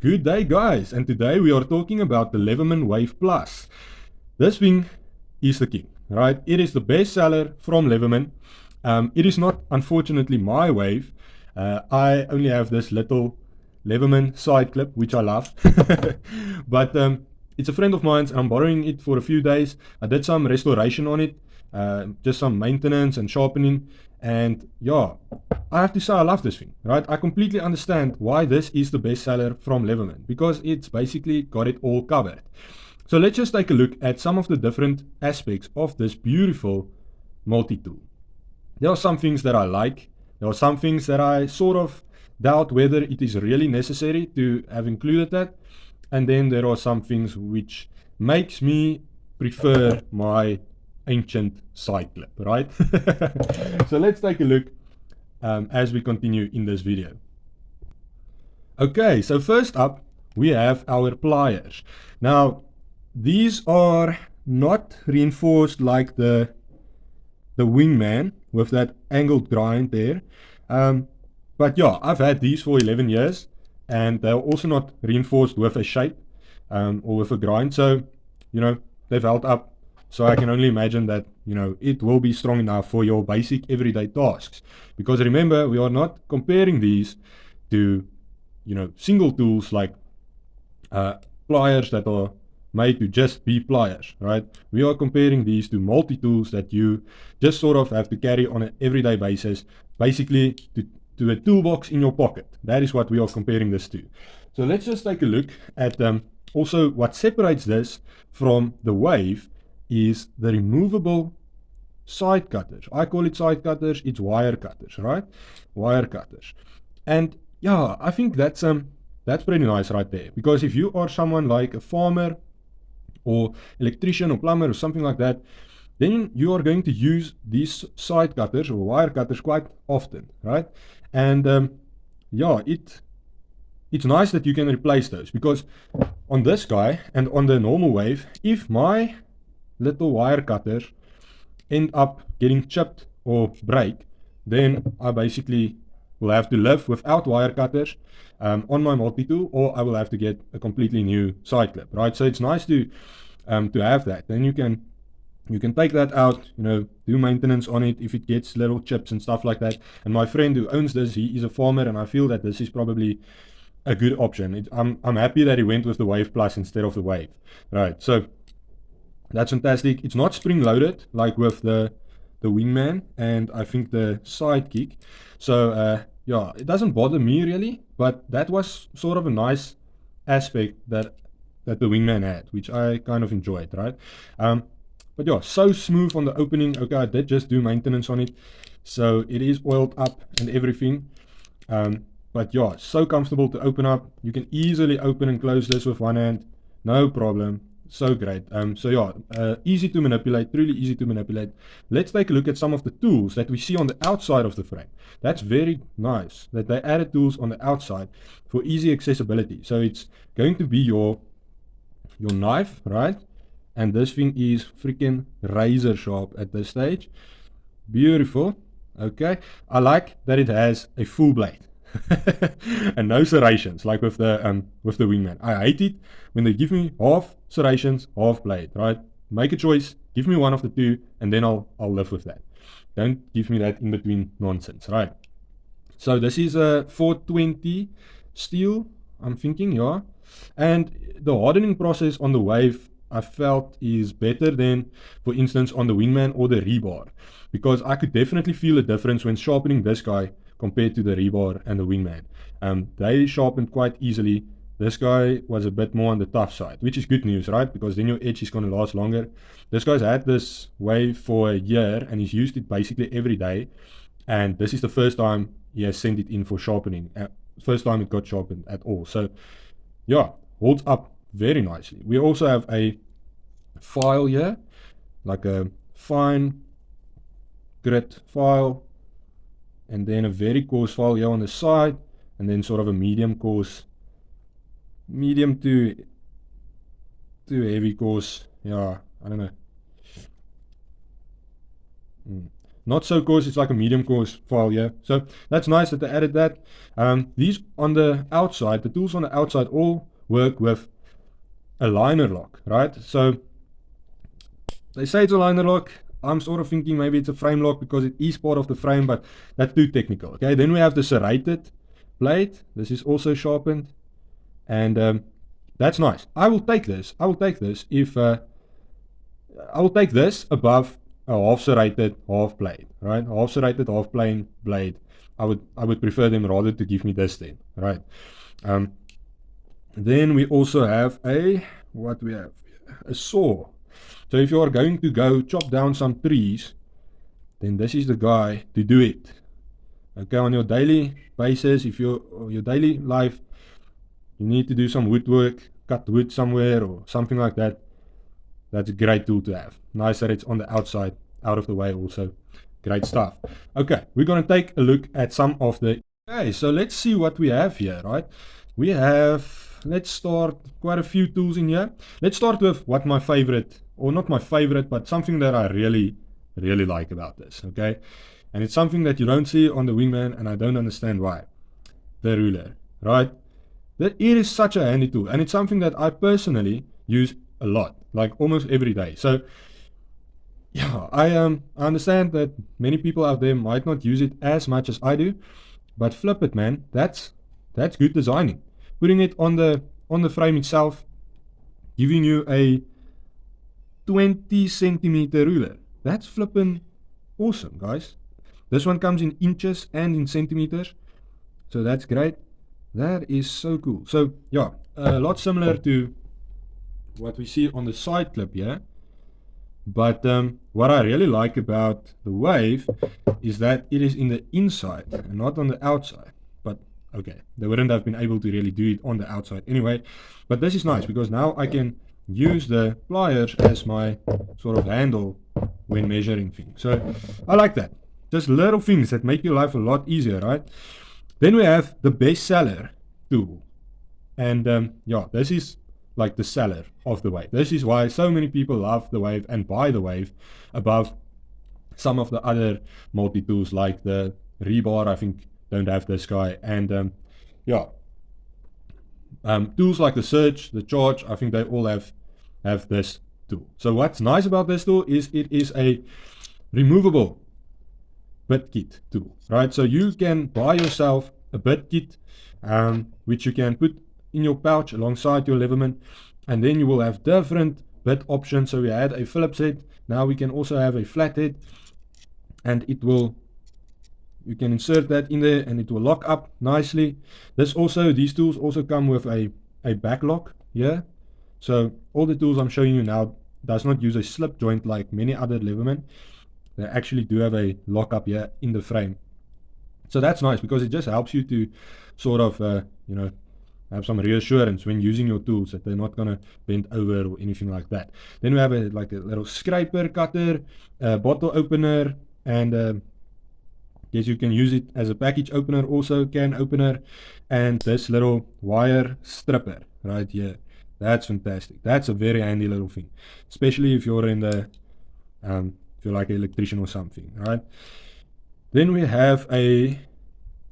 Good day guys, and today we are talking about the Leatherman Wave Plus. This thing is the king, right? It is the best seller from Leatherman. It is not unfortunately my wave. I only have this little Leatherman side clip, which I love. But it's a friend of mine's and I'm borrowing it for a few days. I did some restoration on it, just some maintenance and sharpening, and yeah, I have to say I love this thing, right? I completely understand why this is the best seller from Leatherman, because it's basically got it all covered. So let's just take a look at some of the different aspects of this beautiful multi-tool. There are some things that I like. There are some things that I sort of doubt whether it is really necessary to have included that. And then there are some things which makes me prefer my ancient side clip, right? So let's take a look as we continue in this video. Okay, so first up we have our pliers. Now these are not reinforced like the Wingman with that angled grind there, but yeah, I've had these for 11 years and they're also not reinforced with a shape or with a grind, so you know they've held up. So I can only imagine that, you know, it will be strong enough for your basic everyday tasks. Because remember, we are not comparing these to, you know, single tools like pliers that are made to just be pliers, right? We are comparing these to multi-tools that you just sort of have to carry on an everyday basis, basically to a toolbox in your pocket. That is what we are comparing this to. So let's just take a look at also what separates this from the Wave is the removable side cutters. I call it side cutters, it's wire cutters, right? Wire cutters. And yeah, I think that's pretty nice right there, because if you are someone like a farmer or electrician or plumber or something like that, then you are going to use these side cutters or wire cutters quite often, right? And yeah, it's nice that you can replace those, because on this guy and on the normal Wave, if my little wire cutters end up getting chipped or break, then I basically will have to live without wire cutters on my multi-tool, or I will have to get a completely new side clip, right? So it's nice to have that. Then you can take that out, you know, do maintenance on it if it gets little chips and stuff like that. And my friend who owns this, he is a farmer, and I feel that this is probably a good option. I'm happy that he went with the Wave Plus instead of the Wave, right? So that's fantastic. It's not spring loaded like with the Wingman and I think the Sidekick. So yeah, it doesn't bother me really, but that was sort of a nice aspect that the Wingman had, which I kind of enjoyed, right? But yeah, so smooth on the opening. Okay, I did just do maintenance on it, so it is oiled up and everything. But yeah, so comfortable to open up. You can easily open and close this with one hand, no problem. So great. So yeah, easy to manipulate, really easy to manipulate. Let's take a look at some of the tools that we see on the outside of the frame. That's very nice that they added tools on the outside for easy accessibility. So it's going to be your knife, right? And this thing is freaking razor sharp at this stage. Beautiful. Okay, I like that it has a full blade. And no serrations like with the Wingman. I hate it when they give me half serrations, half blade, right? Make a choice, give me one of the two, and then I'll live with that. Don't give me that in between nonsense, right? So this is a 420 steel, I'm thinking, yeah. And the hardening process on the Wave I felt is better than, for instance, on the Wingman or the rebar, because I could definitely feel a difference when sharpening this guy compared to the rebar and the Wingman. They sharpened quite easily. This guy was a bit more on the tough side, which is good news, right? Because then your edge is going to last longer. This guy's had this Wave for a year and he's used it basically every day. And this is the first time he has sent it in for sharpening. First time it got sharpened at all. So yeah, holds up very nicely. We also have a file here, like a fine grit file, and then a very coarse file here on the side, and then sort of a medium coarse, medium to heavy coarse. Yeah, I don't know. not so coarse, it's like a medium coarse file here. So that's nice that they added that. These on the outside, the tools on the outside all work with a liner lock, right? So they say it's a liner lock. I'm sort of thinking maybe it's a frame lock because it is part of the frame, but that's too technical. Okay, then we have the serrated blade. This is also sharpened, and that's nice. I will take this. I will take this if I will take this above a half serrated, half blade, right? Half serrated, half plain blade. I would prefer them rather to give me this then, right? Then we also have a saw. So if you are going to go chop down some trees, then this is the guy to do it. Okay, on your daily basis, if your daily life, you need to do some woodwork, cut wood somewhere or something like that. That's a great tool to have. Nice that it's on the outside, out of the way also. Great stuff. Okay, we're going to take a look at some of the... Okay, so let's see what we have here, right? We have, let's start quite a few tools in here. Let's start with what my favorite, or not my favorite, but something that I really like about this, okay? And it's something that you don't see on the Wingman, and I don't understand why. The ruler, right? It is such a handy tool, and it's something that I personally use a lot, like almost every day. So yeah, I understand that many people out there might not use it as much as I do, but flip it, man, that's good designing. Putting it on the frame itself, giving you a 20 centimeter ruler. That's flipping awesome, guys. This one comes in inches and in centimeters, so that's great. That is so cool. So yeah, a lot similar to what we see on the side clip here. But what I really like about the Wave is that it is in the inside and not on the outside. But okay, they wouldn't have been able to really do it on the outside anyway. But this is nice because now I can use the pliers as my sort of handle when measuring things. So I like that. Just little things that make your life a lot easier, right? Then we have the best seller tool. And yeah, this is like the seller of the Wave. This is why so many people love the Wave and buy the Wave above some of the other multi-tools like the Rebar, I think don't have this guy. And yeah, tools like the Surge, the Charge, I think they all have this tool. So what's nice about this tool is it is a removable bit kit tool, right? So you can buy yourself a bit kit, which you can put in your pouch alongside your Leatherman, and then you will have different bit options. So we had a Phillips head, now we can also have a flat head, and you can insert that in there and it will lock up nicely. These tools also come with a back lock here. So all the tools I'm showing you now does not use a slip joint like many other Leatherman. They actually do have a lock up here in the frame. So that's nice because it just helps you to sort of, you know, have some reassurance when using your tools that they're not going to bend over or anything like that. Then we have like a little scraper cutter, bottle opener, and yes, you can use it as a package opener, also can opener, and this little wire stripper right here. That's fantastic. That's a very handy little thing, especially if you're in the if you're like an electrician or something, right? Then we have a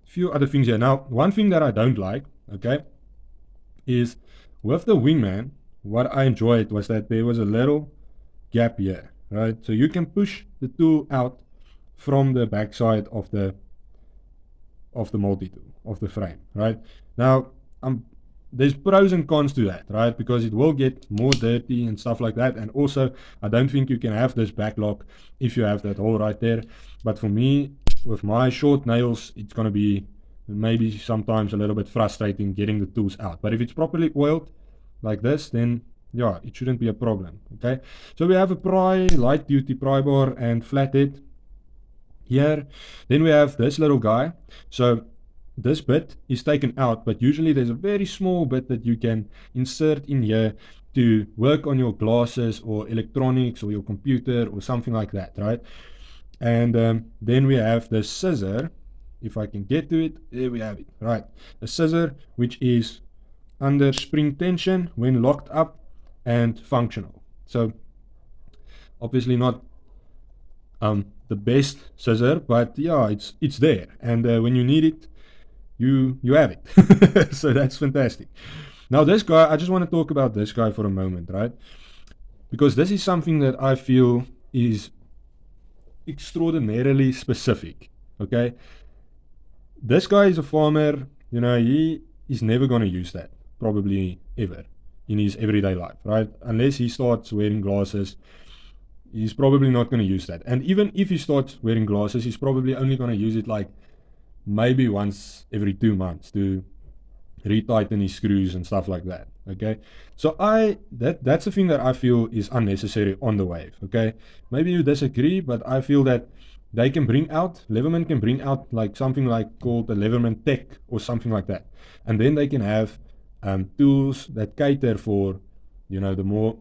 few other things here. Now, one thing that I don't like, okay, is with the Wingman, what I enjoyed was that there was a little gap here, right? So you can push the tool out from the backside of the multi-tool, of the frame, right? Now, there's pros and cons to that, right? Because it will get more dirty and stuff like that. And also, I don't think you can have this back lock if you have that hole right there. But for me, with my short nails, it's going to be maybe sometimes a little bit frustrating getting the tools out. But if it's properly oiled like this, then yeah, it shouldn't be a problem, okay? So we have a light duty pry bar and flathead here. Then we have this little guy. So this bit is taken out, but usually there's a very small bit that you can insert in here to work on your glasses or electronics or your computer or something like that, right? And then we have the scissor. If I can get to it, there we have it, right? A scissor which is under spring tension when locked up and functional. So obviously not the best scissor, but yeah, it's there, and when you need it, you have it. So that's fantastic. Now this guy, I just want to talk about this guy for a moment, right? Because this is something that I feel is extraordinarily specific. Okay, this guy is a farmer. You know, he is never going to use that, probably ever, in his everyday life, right? Unless he starts wearing glasses, he's probably not going to use that. And even if he starts wearing glasses, he's probably only going to use it like maybe once every 2 months to retighten his screws and stuff like that. Okay, so that's the thing that I feel is unnecessary on the Wave. Okay, maybe you disagree, but I feel that Leatherman can bring out like something like called the Leatherman Tech or something like that, and then they can have tools that cater for, you know, the more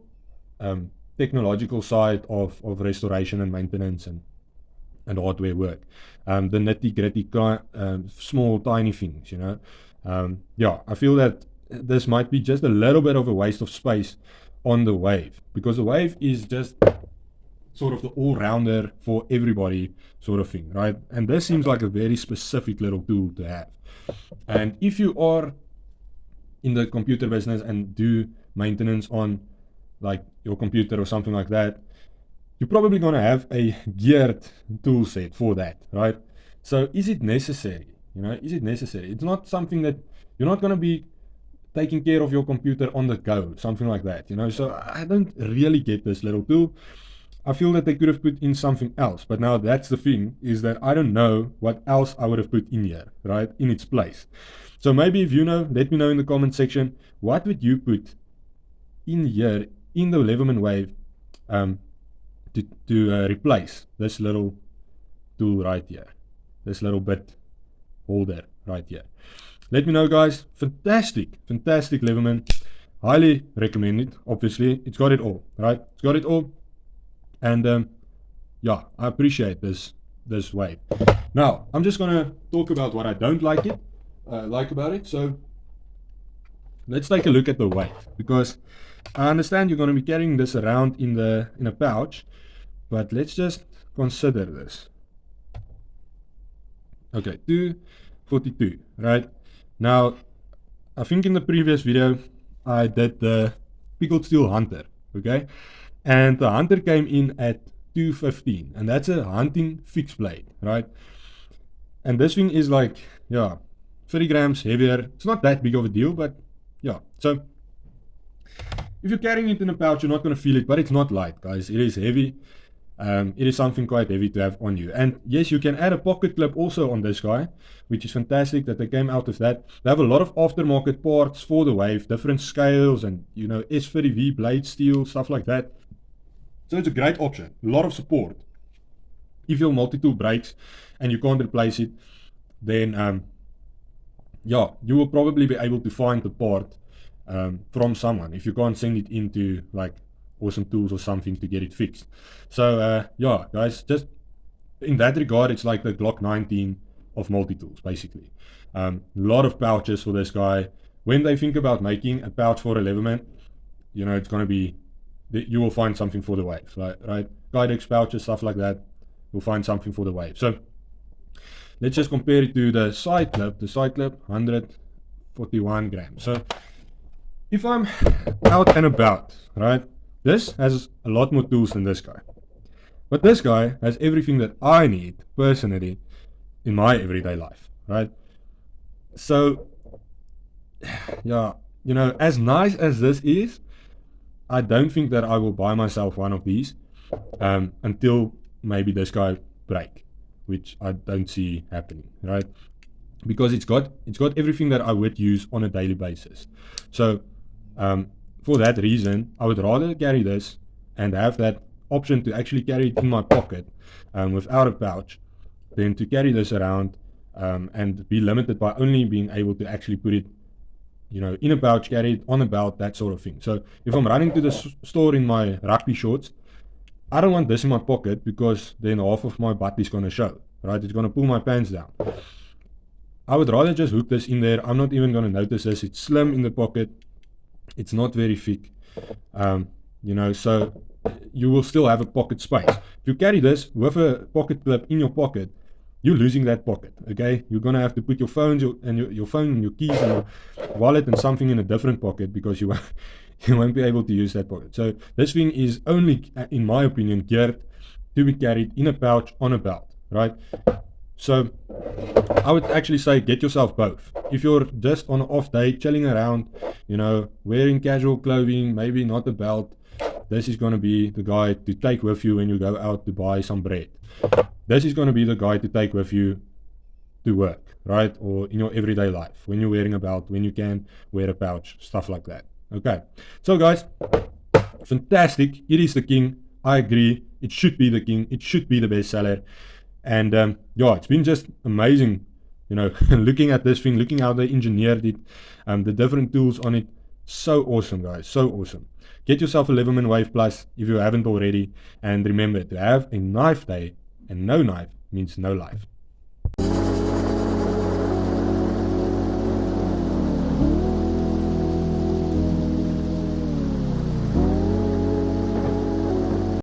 technological side of restoration and maintenance and hardware work, the nitty gritty small tiny things, you know. Yeah, I feel that this might be just a little bit of a waste of space on the Wave, because the Wave is just sort of the all-rounder for everybody sort of thing, right? And this seems like a very specific little tool to have. And if you are in the computer business and do maintenance on like your computer or something like that, you're probably going to have a geared tool set for that, right? So is it necessary? You know, is it necessary? It's not something that you're not going to be taking care of your computer on the go, something like that, you know. So I don't really get this little tool. I feel that they could have put in something else, but now that's the thing, is that I don't know what else I would have put in here, right, in its place. So maybe if you know, let me know in the comment section, what would you put in here in the Leatherman Wave to replace this little tool right here, this little bit holder right here. Let me know, guys. Fantastic Leatherman. Highly recommend it. Obviously, it's got it all, right? It's got it all. And yeah, I appreciate this Wave. Now, I'm just gonna talk about what I don't like about it. So let's take a look at the Wave, because I understand you're gonna be carrying this around in a pouch, but let's just consider this. Okay, 242, right? Now, I think in the previous video, I did the pickled steel hunter, okay? And the hunter came in at 215, and that's a hunting fixed blade, right? And this thing is like, yeah, 30 grams heavier. It's not that big of a deal, but yeah. So if you're carrying it in a pouch, you're not going to feel it, but it's not light, guys. It is heavy. It is something quite heavy to have on you. And yes, you can add a pocket clip also on this guy, which is fantastic that they came out with that. They have a lot of aftermarket parts for the Wave, different scales and, you know, S30V blade steel, stuff like that. So it's a great option, a lot of support. If your multi-tool breaks and you can't replace it, then yeah, you will probably be able to find the part from someone if you can't send it into like Awesome Tools or something to get it fixed. So yeah, guys, just in that regard, it's like the Glock 19 of multi-tools, basically. A lot of pouches for this guy. When they think about making a pouch for a Leatherman, you know, it's going to be, you will find something for the Wave, right? Kydex pouches, stuff like that, you'll find something for the Wave. So let's just compare it to the side clip. The side clip, 141 grams. So if I'm out and about, right, this has a lot more tools than this guy. But this guy has everything that I need, personally, in my everyday life, right? So, yeah, you know, as nice as this is, I don't think that I will buy myself one of these until maybe this guy break, which I don't see happening, right? Because it's got everything that I would use on a daily basis. So, for that reason, I would rather carry this and have that option to actually carry it in my pocket without a pouch than to carry this around and be limited by only being able to actually put it, you know, in a pouch, carry it on a belt, that sort of thing. So if I'm running to the store in my rugby shorts, I don't want this in my pocket, because then half of my butt is going to show, right? It's going to pull my pants down. I would rather just hook this in there. I'm not even going to notice this. It's slim in the pocket. It's not very thick, you know, so you will still have a pocket space. If you carry this with a pocket clip in your pocket, you're losing that pocket. Okay, you're gonna have to put your phones and your phone and your keys and your wallet and something in a different pocket, because you won't be able to use that pocket. So this thing is only, in my opinion, geared to be carried in a pouch on a belt, right? So I would actually say get yourself both. If you're just on an off day, chilling around, you know, wearing casual clothing, maybe not a belt, this is going to be the guy to take with you when you go out to buy some bread. This is going to be the guy to take with you to work, right? Or in your everyday life, when you're wearing a belt, when you can wear a pouch, stuff like that. Okay, so guys, fantastic. It is the king. I agree. It should be the king. It should be the best seller. And yeah, it's been just amazing, you know, looking at this thing, looking how they engineered it, the different tools on it. So awesome, guys. So awesome. Get yourself a Leatherman Wave Plus if you haven't already. And remember, to have a knife day and no knife means no life.